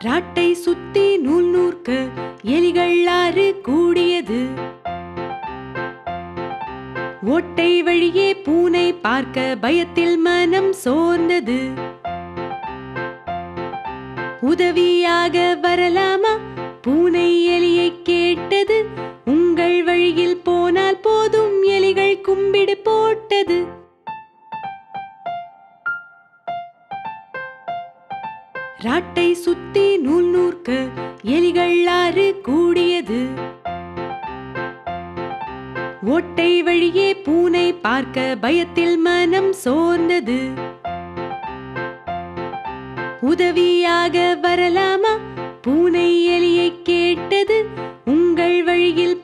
ராட்டை சுத்தி நூல் நூற்க எலிகள் ஆறு கூடியது. ஓட்டை வழியே பூனை பார்க்க பயத்தில் மனம் சோர்ந்தது. உதவியாக வரலாமா? பூனை எலியை கேட்டது. உங்கள் வழியில் போனால் போதும், எலிகள் கும்பிடு போட்டது. ராட்டை சுத்தி நூல் நூற்க எலிகள் ஆறு கூடியது. ஓட்டை வழியே பூனை பார்க்க பயத்தில் மனம் சோர்ந்தது. உதவியாக வரலாமா? பூனை எலியை கேட்டது. உங்கள் வழியில்